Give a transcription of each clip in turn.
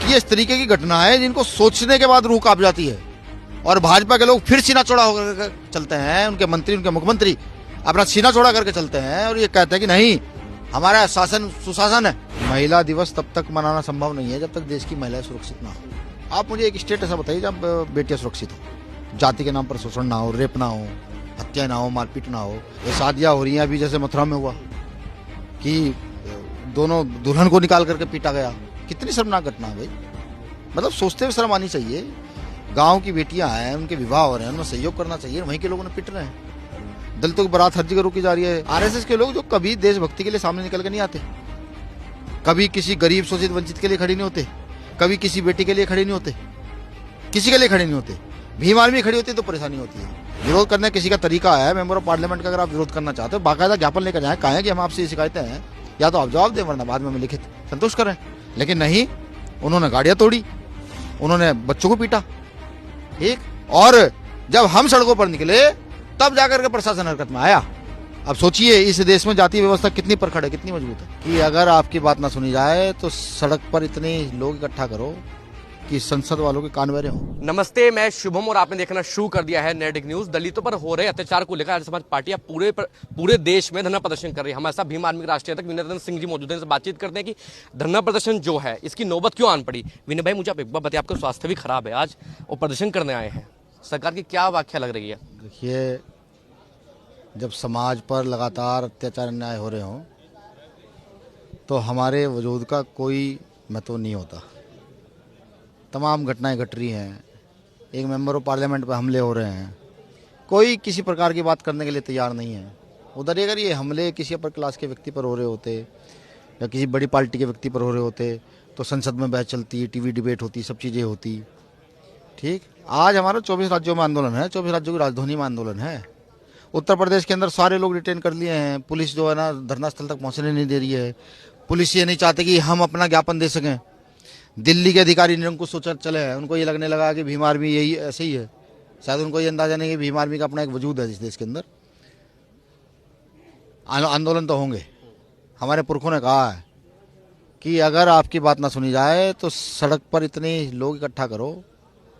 ये इस तरीके की घटना है जिनको सोचने के बाद रूह कांप जाती है। और भाजपा के लोग फिर सीना चौड़ा होकर चलते हैं, उनके मंत्री, उनके मुख्यमंत्री अपना सीना चौड़ा करके चलते हैं और ये कहते हैं कि नहीं हमारा शासन सुशासन है। महिला दिवस तब तक मनाना संभव नहीं है जब तक देश की महिलाएं सुरक्षित ना हो। आप मुझे एक स्टेट ऐसा बताइए जब बेटियां सुरक्षित हो, जाति के नाम पर शोषण ना हो, रेप ना हो, हत्या ना हो, मारपीट ना हो। ये शादियां हो रही हैं अभी, जैसे मथुरा में हुआ कि दोनों दुल्हन को निकाल करके पीटा गया। कितनी शर्मनाक घटना है भाई। मतलब सोचते हुए शर्म आनी चाहिए। गांव की बेटियां हैं, उनके विवाह हो रहे हैं, उनमें सहयोग करना चाहिए। वहीं के लोगों ने पिट रहे हैं। दलितों की बारात हर जगह रोकी जा रही है। आरएसएस के लोग जो कभी देशभक्ति के लिए सामने निकल के नहीं आते, कभी किसी गरीब शोषित वंचित के लिए खड़े नहीं होते, कभी किसी बेटी के लिए खड़े नहीं होते, किसी के लिए खड़े नहीं होते। भीम आर्मी खड़ी होती है तो परेशानी होती है। विरोध करने किसी का तरीका है। मेंबर ऑफ पार्लियामेंट का अगर आप विरोध करना चाहते हो बाकायदा ज्ञापन लेकर जाए, कहें कि हम आपसे ये शिकायतें हैं, या तो आप जवाब दें वरना बाद में लिखित संतुष्ट करें। लेकिन नहीं, उन्होंने गाड़ियां तोड़ी, उन्होंने बच्चों को पीटा। ठीक, और जब हम सड़कों पर निकले तब जाकर के प्रशासन हरकत में आया। अब सोचिए इस देश में जातीय व्यवस्था कितनी परखड़ है, कितनी मजबूत है कि अगर आपकी बात ना सुनी जाए तो सड़क पर इतने लोग इकट्ठा करो कि संसद वालों के कान बहरे हों। नमस्ते, मैं शुभम और आपने देखना शुरू कर दिया है नेटिक न्यूज। दलितों पर हो रहे अत्याचार को लेकर आर्य समाज पार्टियां पूरे देश में धरना प्रदर्शन कर रही है। हमारे साथ भीम आर्मी के राष्ट्रीय अध्यक्ष विनय सिंह जी मौजूद हैं, बातचीत करते हैं कि धरना प्रदर्शन जो है इसकी नौबत क्यों आन पड़ी। विनय भाई, मुझे आप एक बार बताइए, आपका स्वास्थ्य भी खराब है, आज वो प्रदर्शन करने आए हैं, सरकार की क्या व्याख्या लग रही है? देखिए, जब समाज पर लगातार अत्याचार अन्याय हो रहे हों तो हमारे वजूद का कोई महत्व नहीं होता। तमाम घटनाएं घट रही हैं, एक मेंबर ऑफ पार्लियामेंट पर हमले हो रहे हैं, कोई किसी प्रकार की बात करने के लिए तैयार नहीं है। उधर अगर ये हमले किसी अपर क्लास के व्यक्ति पर हो रहे होते या किसी बड़ी पार्टी के व्यक्ति पर हो रहे होते तो संसद में बहस चलती, टीवी डिबेट होती, सब चीज़ें होती। ठीक, आज हमारा 24 राज्यों में आंदोलन है, 24 राज्यों की राजधानी में आंदोलन है। उत्तर प्रदेश के अंदर सारे लोग डिटेन कर लिए हैं। पुलिस जो है ना धरना स्थल तक पहुंचने नहीं दे रही है। पुलिस ये नहीं चाहती कि हम अपना ज्ञापन दे सकें। दिल्ली के अधिकारी निरंकुश सोच चले हैं, उनको ये लगने लगा कि भीम आर्मी यही ऐसे ही है। शायद उनको ये अंदाजा नहीं कि भीम आर्मी का अपना एक वजूद है इस देश के अंदर। आंदोलन तो होंगे। हमारे पुरखों ने कहा है कि अगर आपकी बात ना सुनी जाए तो सड़क पर इतने लोग इकट्ठा करो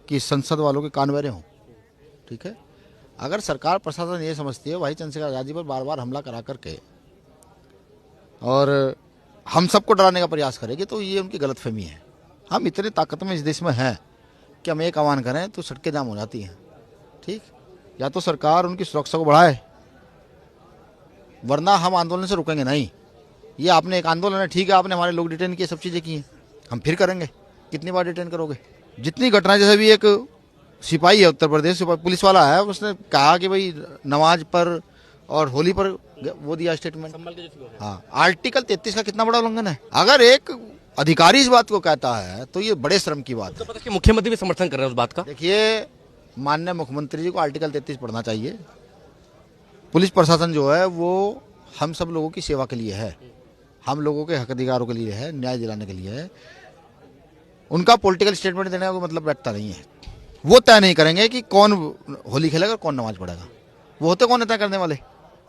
कि संसद वालों के कान बहरे हों। ठीक है, अगर सरकार प्रशासन ये समझती है भाई चंद्रशेखर आज़ाद जी पर बार बार हमला करा करके और हम सबको डराने का प्रयास करेगी तो ये उनकी गलतफहमी है। हम इतने ताकत में इस देश में हैं कि हम एक आह्वान करें तो सड़कें जाम हो जाती हैं। ठीक, या तो सरकार उनकी सुरक्षा को बढ़ाए वरना हम आंदोलन से रुकेंगे नहीं। ये आपने एक आंदोलन है, ठीक है, आपने हमारे लोग डिटेन किए, सब चीज़ें की हैं, हम फिर करेंगे। कितनी बार डिटेन करोगे? जितनी घटनाएं, जैसे भी एक सिपाही है उत्तर प्रदेश पुलिस वाला है, उसने कहा कि भाई नमाज पर और होली पर वो दिया स्टेटमेंट। हाँ, आर्टिकल 33 का कितना बड़ा उल्लंघन है। अगर एक अधिकारी इस बात को कहता है तो ये बड़े शर्म की बात है। तो मुख्यमंत्री भी समर्थन कर रहे हैं उस बात का। देखिए, माननीय मुख्यमंत्री जी को आर्टिकल 33 पढ़ना चाहिए। पुलिस प्रशासन जो है वो हम सब लोगों की सेवा के लिए है, हम लोगों के हक अधिकारों के लिए है, न्याय दिलाने के लिए है। उनका पॉलिटिकल स्टेटमेंट देने का कोई मतलब बैठता नहीं है। वो तय नहीं करेंगे कि कौन होली खेलेगा, कौन नमाज पढ़ेगा। वो होते कौन है तय करने वाले?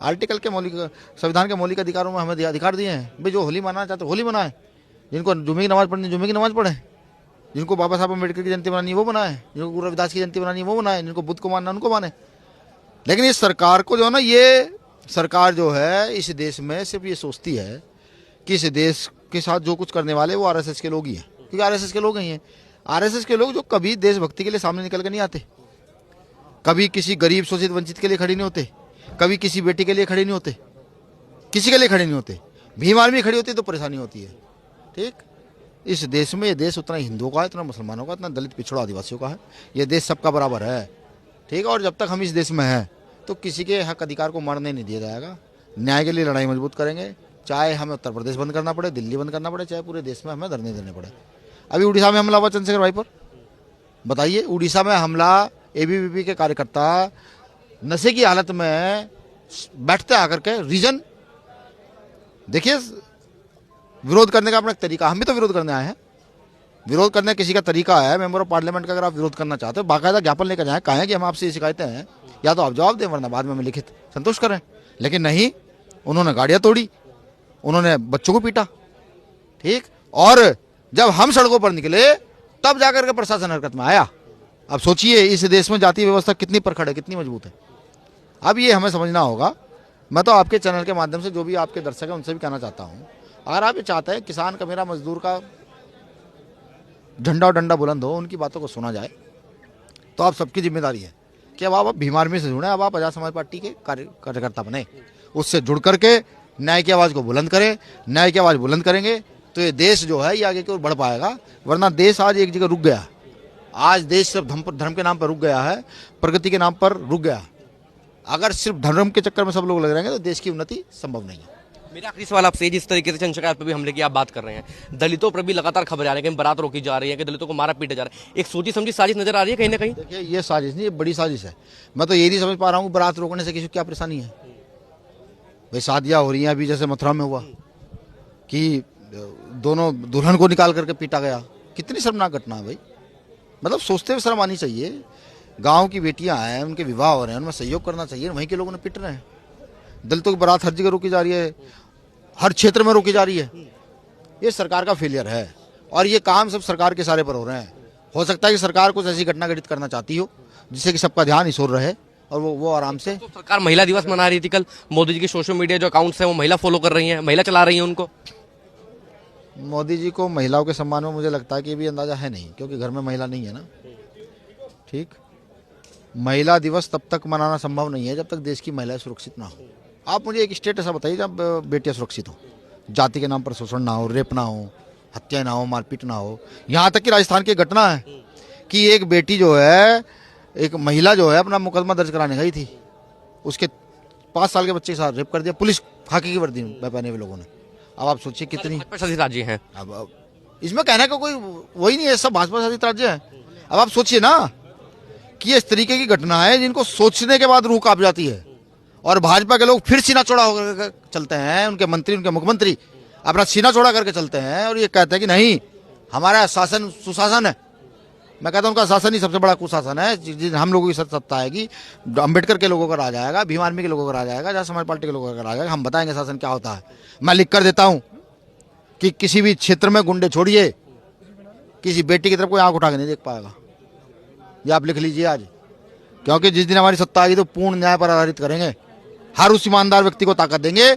आर्टिकल के मौलिक, संविधान के मौलिक अधिकारों में हमें अधिकार दिए हैं भाई, जो होली मनाना चाहते होली मनाए, जिनको जुमे की नमाज पढ़नी जुमे की नमाज पढ़े, जिनको बाबा साहब अम्बेडकर की जयंती बनानी है वो बनाए, जिनको गुरु रविदास की जयंती बनानी है वो बनाए, जिनको बुद्ध को मानना उनको माने। लेकिन इस सरकार को जो है ना, ये सरकार जो है इस देश में सिर्फ ये सोचती है कि इस देश के साथ जो कुछ करने वाले वो आरएसएस के लोग ही हैं, क्योंकि आरएसएस के लोग ही हैं। आरएसएस के लोग जो कभी देशभक्ति के लिए सामने निकल के नहीं आते, कभी किसी गरीब शोषित वंचित के लिए खड़े नहीं होते, कभी किसी बेटी के लिए खड़े नहीं होते, किसी के लिए खड़े नहीं होते। भीम आर्मी खड़ी होती है तो परेशानी होती है। ठीक, इस देश में, ये देश उतना हिंदुओं का है, इतना मुसलमानों का, इतना दलित पिछड़ा आदिवासियों का है। ये देश सबका बराबर है। ठीक, और जब तक हम इस देश में हैं तो किसी के हक अधिकार को मरने नहीं दिया जाएगा। न्याय के लिए लड़ाई मजबूत करेंगे, चाहे हमें उत्तर प्रदेश बंद करना पड़े, दिल्ली बंद करना पड़े, चाहे पूरे देश में हमें धरने देने पड़े। अभी उड़ीसा में हमला हुआ चंद्रशेखर भाई पर, बताइए, उड़ीसा में हमला, एबीवीपी के कार्यकर्ता नशे की हालत में बैठते आकर के, रीजन देखिए, विरोध करने का अपना एक तरीका। हम भी तो विरोध करने आए हैं, विरोध करने किसी का तरीका है। मेंबर ऑफ पार्लियामेंट का अगर आप विरोध करना चाहते हो बाकायदा ज्ञापन लेकर जाएं, कहें कि हम आपसे ये शिकायतें हैं, या तो आप जवाब दें वरना बाद में लिखित संतुष्ट करें। लेकिन नहीं, उन्होंने गाड़ियां तोड़ी, उन्होंने बच्चों को पीटा। ठीक, और जब हम सड़कों पर निकले तब जाकर के प्रशासन हरकत में आया। अब सोचिए इस देश में जाति व्यवस्था कितनी प्रखर है, कितनी मजबूत है। अब ये हमें समझना होगा। मैं तो आपके चैनल के माध्यम से जो भी आपके दर्शक हैं उनसे भी कहना चाहता हूँ, अगर आप ये चाहते हैं किसान का, मेरा, मजदूर का झंडा और डंडा बुलंद हो, उनकी बातों को सुना जाए, तो आप सबकी जिम्मेदारी है कि अब आप भीम आर्मी से जुड़े, अब आप आजाद समाज पार्टी के कार्यकर्ता बने, उससे जुड़ करके न्याय की आवाज़ को बुलंद करें। न्याय की आवाज़ बुलंद करेंगे तो ये देश जो है ये आगे की ओर बढ़ पाएगा, वरना देश आज एक जगह रुक गया। आज देश सिर्फ धर्म के नाम पर रुक गया है, प्रगति के नाम पर रुक गया। अगर सिर्फ धर्म के चक्कर में सब लोग लग रहेंगे तो देश की उन्नति संभव नहीं है। मेरा आखिरी सवाल आपसे, जिस तरीके से चंद्रशेखर पर भी हमले की आप बात कर रहे हैं, दलितों पर भी लगातार खबरें आ रही है कि बारात रोकी जा रही है, कि दलितों को मारा पीटा जा रहा है, एक सोची समझी साजिश नजर आ रही है कहीं ना कहीं? देखिए ये साजिश नहीं, ये बड़ी साजिश है। मैं तो ये नहीं समझ पा रहा हूँ बारात रोकने से किसी को क्या परेशानी है। भाई शादियाँ हो रही हैं, अभी जैसे मथुरा में हुआ कि दोनों दुल्हन को निकाल करके पीटा गया, कितनी शर्मनाक घटना है भाई। मतलब सोचते हुए शर्म आनी चाहिए। गांव की बेटियां हैं, उनके विवाह हो रहे हैं, उनमें सहयोग करना चाहिए, वहीं के लोगों ने पिट रहे हैं। दलितों की बारात हर जगह रोकी जा रही है, हर क्षेत्र में रोकी जा रही है। ये सरकार का फेलियर है और ये काम सब सरकार के सारे पर हो रहे हैं। हो सकता है कि सरकार कुछ ऐसी घटना घटित करना चाहती हो जिससे कि सबका ध्यान इस ओर रहे और वो आराम से। तो सरकार महिला दिवस मना रही थी कल, मोदी जी के सोशल मीडिया जो अकाउंट्स हैं वो महिला फॉलो कर रही हैं, महिला चला रही हैं उनको। मोदी जी को महिलाओं के सम्मान में मुझे लगता है कि ये भी अंदाजा है नहीं, क्योंकि घर में महिला नहीं है ना। ठीक, महिला दिवस तब तक मनाना संभव नहीं है जब तक देश की महिलाएं सुरक्षित ना हो। आप मुझे एक स्टेट ऐसा बताइए जब बेटियां सुरक्षित हो, जाति के नाम पर शोषण ना हो, रेप ना हो, हत्या ना हो, मारपीट ना हो। यहाँ तक कि राजस्थान की घटना है कि एक बेटी जो है, एक महिला जो है अपना मुकदमा दर्ज कराने गई थी, उसके 5 साल के बच्चे के साथ रेप कर दिया, पुलिस खाकी की वर्दी में पहने हुए लोगों ने। अब आप सोचिए कितनी भाजपा शासित राज्य हैं। अब इसमें कहने का कोई वही नहीं है, सब भाजपा शासित राज्य है। अब आप सोचिए ना कि इस तरीके की घटना है जिनको सोचने के बाद रूह कांप जाती है, और भाजपा के लोग फिर सीना चौड़ा होकर चलते हैं। उनके मंत्री, उनके मुख्यमंत्री अपना सीना चौड़ा करके चलते हैं और ये कहते हैं कि नहीं हमारा शासन सुशासन है। मैं कहता हूं उनका शासन ही सबसे बड़ा कुशासन है। हम लोगों की सत्ता आएगी, अम्बेडकर के लोगों का राज आएगा, भीम आर्मी के लोगों का राज आएगा, आजाद समाज पार्टी के लोगों का राज आएगा। हम बताएंगे शासन क्या होता है। मैं लिख कर देता हूं कि किसी भी क्षेत्र में गुंडे छोड़िए, किसी बेटी की तरफ कोई आंख उठा के नहीं देख पाएगा। ये आप लिख लीजिए आज, क्योंकि जिस दिन हमारी सत्ता आएगी तो पूर्ण न्याय पर आधारित करेंगे। हर उस ईमानदार व्यक्ति को ताकत देंगे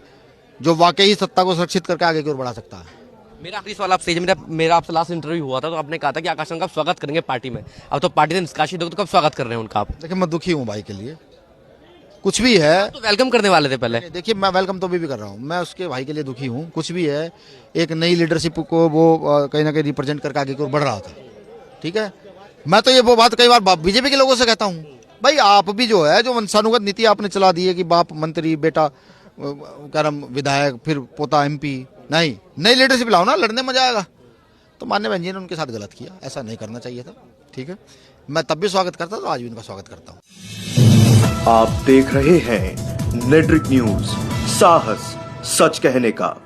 जो वाकई ही सत्ता को सुरक्षित करके आगे की ओर बढ़ा सकता है। मेरा आखिरी सवाल आपसे, मेरा आपसे लास्ट इंटरव्यू हुआ था तो आपने कहा था कि आकाश का आप स्वागत करेंगे पार्टी में। अब तो पार्टी से निष्कासित हो गए, तो कब स्वागत कर रहे हैं उनका आप? देखिए मैं दुखी हूँ भाई के लिए, कुछ भी है तो वेलकम करने वाले थे पहले। देखिए मैं वेलकम तो भी कर रहा हूँ, मैं उसके भाई के लिए दुखी हूँ। कुछ भी है, एक नई लीडरशिप को वो कहीं ना कहीं रिप्रेजेंट करके आगे की ओर बढ़ रहा था। ठीक है, मैं तो ये वो बात कई बार बीजेपी के लोगों से कहता हूँ, भाई आप भी जो है जो वंशानुगत नीति आपने चला दी है कि बाप मंत्री, बेटा क्या नाम विधायक, फिर पोता MP, नहीं नई लीडरशिप लाओ ना, लड़ने मजा आएगा। तो माननीय बहन जी ने उनके साथ गलत किया, ऐसा नहीं करना चाहिए था। ठीक है, मैं तब भी स्वागत करता तो आज भी उनका स्वागत करता हूँ। आप देख रहे हैं नेट्रिक न्यूज, साहस सच कहने का।